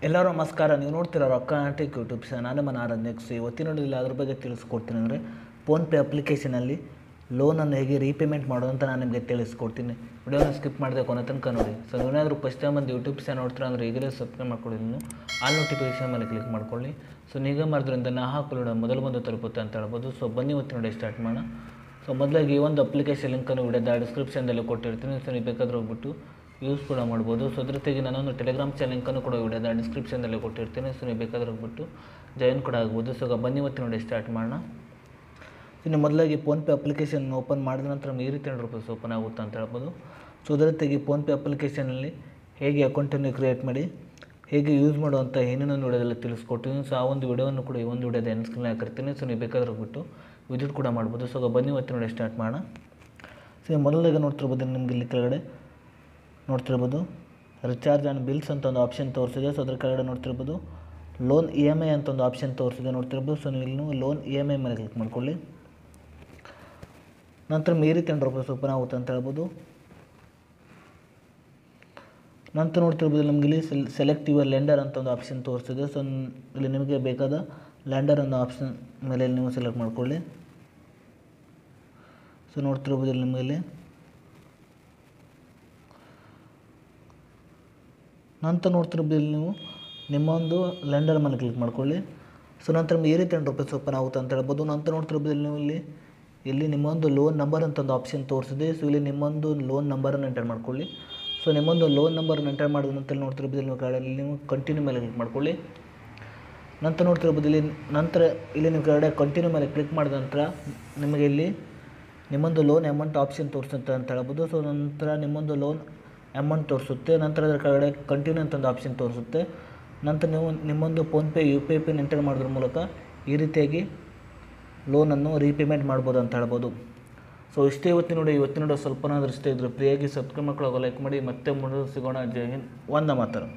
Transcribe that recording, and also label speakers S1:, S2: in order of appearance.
S1: ಎಲ್ಲರೂ ನಮಸ್ಕಾರ. ನೀವು ನೋಡ್ತಿರೋ ರೊಕ್ಕಾಟಿಕ್ ಯೂಟ್ಯೂಬ್ ಚಾನಲ್. ನಾನು ನಿಮ್ಮ ಆರಾಧನೆಕ್ಸ್. ಇವತ್ತಿನ ನೋಡಿಲ್ಲ ಅದ್ರ ಬಗ್ಗೆ ತಿಳಿಸ್ಕೊಡ್ತೀನಿ. ಅಂದರೆ ಫೋನ್ಪೇ ಅಪ್ಲಿಕೇಶನಲ್ಲಿ ಲೋನನ್ನು ಹೇಗೆ ರೀಪೇಮೆಂಟ್ ಮಾಡೋದು ಅಂತ ನಾನು ನಿಮಗೆ ತಿಳಿಸ್ಕೊಡ್ತೀನಿ. ವಿಡಿಯೋನ ಸ್ಕಿಪ್ ಮಾಡಿದೆ ಕೊನೆ ತನಕ ನೋಡಿ. ಸೊ ನೀವೇನಾದರೂ ಫಸ್ಟ್ ಟೈಮ್ ಒಂದು ಯೂಟ್ಯೂಬ್ ಚಾನಲ್ ನೋಡ್ತೀರಾ ಅಂದರೆ ಈಗಲೇ ಸಬ್ಸ್ಕ್ರೈಬ್ ಮಾಡ್ಕೊಳ್ಳಿ. ನೀವು ಆಲ್ ನೋಟಿಫಿಕೇಷನ್ ಮೇಲೆ ಕ್ಲಿಕ್ ಮಾಡ್ಕೊಳ್ಳಿ. ಸೊ ನೀವೇ ಮಾಡಿದ್ರಿಂದ ನಾ ಹಾಕಲು ಮೊದಲು ಬಂದು ತಲುಪುತ್ತೆ ಅಂತ ಹೇಳ್ಬೋದು. ಸೊ ಬನ್ನಿ ಇವತ್ತು ನೋಡಿ ಸ್ಟಾರ್ಟ್ ಮಾಡೋಣ. ಸೊ ಮೊದಲಾಗಿ ಈ ಒಂದು ಅಪ್ಲಿಕೇಶನ್ ಲಿಂಕನ್ನು ವಿಡಿಯೋದ ಡಿಸ್ಕ್ರಿಪ್ಷನ್ದಲ್ಲಿ ಕೊಟ್ಟಿರ್ತೀನಿ. ಸೊ ನೀವು ಬೇಕಾದ್ರೆ ಹೋಗ್ಬಿಟ್ಟು ಯೂಸ್ ಕೂಡ ಮಾಡ್ಬೋದು. ಸೊ ಅದ್ರ ಜೊತೆಗೆ ನಾನೊಂದು ಟೆಲಿಗ್ರಾಮ್ ಚಾನಲ್ ಲಿಂಕನ್ನು ಕೂಡ ವಿಡಿಯೋದ ಡಿಸ್ಕ್ರಿಪ್ಷನ್ದಲ್ಲಿ ಕೊಟ್ಟಿರ್ತೀನಿ. ಸೊ ನೀವು ಬೇಕಾದ್ರೆ ಹೋಗ್ಬಿಟ್ಟು ಜಾಯಿನ್ ಕೂಡ ಆಗ್ಬೋದು. ಸೊ ಬನ್ನಿ ಇವತ್ತು ನೋಡಿ ಸ್ಟಾರ್ಟ್ ಮಾಡೋಣ. ಇನ್ನು ಮೊದಲಾಗಿ ಫೋನ್ಪೇ ಅಪ್ಲಿಕೇಶನ್ ಓಪನ್ ಮಾಡಿದ ನಂತರ ಈ ರೀತಿ ₹100 ಓಪನ್ ಆಗುತ್ತೆ ಅಂತ ಹೇಳ್ಬೋದು. ಸೊ ಅದರ ಜೊತೆಗೆ ಫೋನ್ಪೇ ಅಪ್ಲಿಕೇಶನಲ್ಲಿ ಹೇಗೆ ಅಕೌಂಟನ್ನು ಕ್ರಿಯೇಟ್ ಮಾಡಿ ಹೇಗೆ ಯೂಸ್ ಮಾಡುವಂಥ ಏನೇನೋ ವಿಡಿಯೋದೆಲ್ಲ ತಿಳಿಸ್ಕೊಡ್ತೀನಿ. ಸೊ ಆ ಒಂದು ವಿಡಿಯೋವನ್ನು ಕೂಡ ಈ ಒಂದು ವಿಡಿಯೋದ ಎಂಡ್ ಸ್ಕ್ರೀನ್ ಹಾಕಿರ್ತೀನಿ. ಸೊ ನೀವು ಬೇಕಾದ್ರೆ ಹೋಗ್ಬಿಟ್ಟು ವಿಸಿಟ್ ಕೂಡ ಮಾಡ್ಬೋದು. ಸೊ ಬನ್ನಿ ಇವತ್ತು ನೋಡಿ ಸ್ಟಾರ್ಟ್ ಮಾಡೋಣ. ಸೊ ಮೊದಲಾಗಿ ನೋಡ್ತಿರ್ಬೋದು, ನಿಮಗೆ ಇಲ್ಲಿ ಕೆಳಗಡೆ ನೋಡ್ತಿರ್ಬೋದು ರಿಚಾರ್ಜ್ ಆ್ಯಂಡ್ ಬಿಲ್ಸ್ ಅಂತ ಒಂದು ಆಪ್ಷನ್ ತೋರಿಸಿದೆ. ಸೊ ಅದ್ರ ಕೆಳಗಡೆ ನೋಡ್ತಿರ್ಬೋದು ಲೋನ್ EMI ಅಂತ ಒಂದು ಆಪ್ಷನ್ ತೋರಿಸಿದೆ ನೋಡ್ತಿರ್ಬೋದು. ಸೊ ನೀವು ಇಲ್ಲಿ ಲೋನ್ EMI ಮೇಲೆ ಕ್ಲಿಕ್ ಮಾಡ್ಕೊಳ್ಳಿ. ನಂತರ ಈ ರೀತಿ ₹100 ಓಪನ್ ಆಗುತ್ತೆ ಅಂತ ಹೇಳ್ಬೋದು. ನಂತರ ನೋಡ್ತಿರ್ಬೋದು ನಮಗೆ ಇಲ್ಲಿ ಸೆಲೆಕ್ಟ್ ಯುವರ್ ಲೆಂಡರ್ ಅಂತ ಒಂದು ಆಪ್ಷನ್ ತೋರಿಸಿದೆ. ಸೊ ಇಲ್ಲಿ ನಿಮಗೆ ಬೇಕಾದ ಲ್ಯಾಂಡರ್ ಅನ್ನೋ ಆಪ್ಷನ್ ಮೇಲೆ ನೀವು ಸೆಲೆಕ್ಟ್ ಮಾಡ್ಕೊಳ್ಳಿ. ಸೊ ನೋಡ್ತಿರ್ಬೋದು ಇಲ್ಲಿ ನಿಮಗೆ ಇಲ್ಲಿ ನಂತರ ನೋಡ್ತಿರ್ಬೋದು ಇಲ್ಲಿ ನೀವು ನಿಮ್ಮೊಂದು ಲೆಂಡರ್ ಮೇಲೆ ಕ್ಲಿಕ್ ಮಾಡ್ಕೊಳ್ಳಿ. ಸೊ ನಂತರ ಈ ರೀತಿ ₹100 ಓಪನ್ ಆಗುತ್ತೆ ಅಂತ ಹೇಳ್ಬೋದು. ನಂತರ ನೋಡ್ತಿರ್ಬೋದು ನೀವು ಇಲ್ಲಿ ನಿಮ್ಮೊಂದು ಲೋನ್ ನಂಬರ್ ಅಂತ ಒಂದು ಆಪ್ಷನ್ ತೋರಿಸಿದೆ. ಸೊ ಇಲ್ಲಿ ನಿಮ್ಮೊಂದು ಲೋನ್ ನಂಬರನ್ನು ಎಂಟರ್ ಮಾಡ್ಕೊಳ್ಳಿ. ಸೊ ನಿಮ್ಮೊಂದು ಲೋನ್ ನಂಬರನ್ನು ಎಂಟರ್ ಮಾಡಿದ ನಂತರ ನೋಡ್ತಿರ್ಬೋದು ಇಲ್ಲಿ ನೀವು ಕಂಟಿನ್ಯೂ ಮೇಲೆ ಕ್ಲಿಕ್ ಮಾಡ್ಕೊಳ್ಳಿ. ನಂತರ ನೋಡ್ತಿರ್ಬೋದು ಇಲ್ಲಿ ನೀವು ಕೆಳಗಡೆ ಕಂಟಿನ್ಯೂ ಮೇಲೆ ಕ್ಲಿಕ್ ಮಾಡಿದ ನಂತರ ನಿಮಗೆ ಇಲ್ಲಿ ನಿಮ್ಮೊಂದು ಲೋನ್ ಅಮೌಂಟ್ ಆಪ್ಷನ್ ತೋರಿಸುತ್ತೆ ಅಂತ ಹೇಳ್ಬೋದು. ಸೊ ನಂತರ ನಿಮ್ಮೊಂದು ಲೋನ್ ಅಮೌಂಟ್ ತೋರಿಸುತ್ತೆ. ನಂತರ ಅದರ ಕೆಳಗಡೆ ಕಂಟಿನ್ಯೂ ಅಂತ ಒಂದು ಆಪ್ಷನ್ ತೋರಿಸುತ್ತೆ. ನಂತರ ನೀವು ನಿಮ್ಮೊಂದು ಫೋನ್ಪೇ UPI ಪಿನ್ ಎಂಟರ್ ಮಾಡೋದ್ರ ಮೂಲಕ ಈ ರೀತಿಯಾಗಿ ಲೋನನ್ನು ರೀಪೇಮೆಂಟ್ ಮಾಡ್ಬೋದು ಅಂತ ಹೇಳ್ಬೋದು. ಸೊ ಇಷ್ಟೇ ಇವತ್ತಿನ ವಿಡಿಯೋ ಸ್ವಲ್ಪನಾದರೂ ಇಷ್ಟ ಇದ್ದರೆ ಫ್ರೀಯಾಗಿ ಸಬ್ಸ್ಕ್ರೈಬ್ ಮಾಡ್ಕೊಳ್ಳೋ ಲೈಕ್ ಮಾಡಿ. ಮತ್ತೆ ಮುಂದೆ ಸಿಗೋಣ. ಜೈ ಹಿಂದ್, ವಂದೇ ಮಾತರಂ.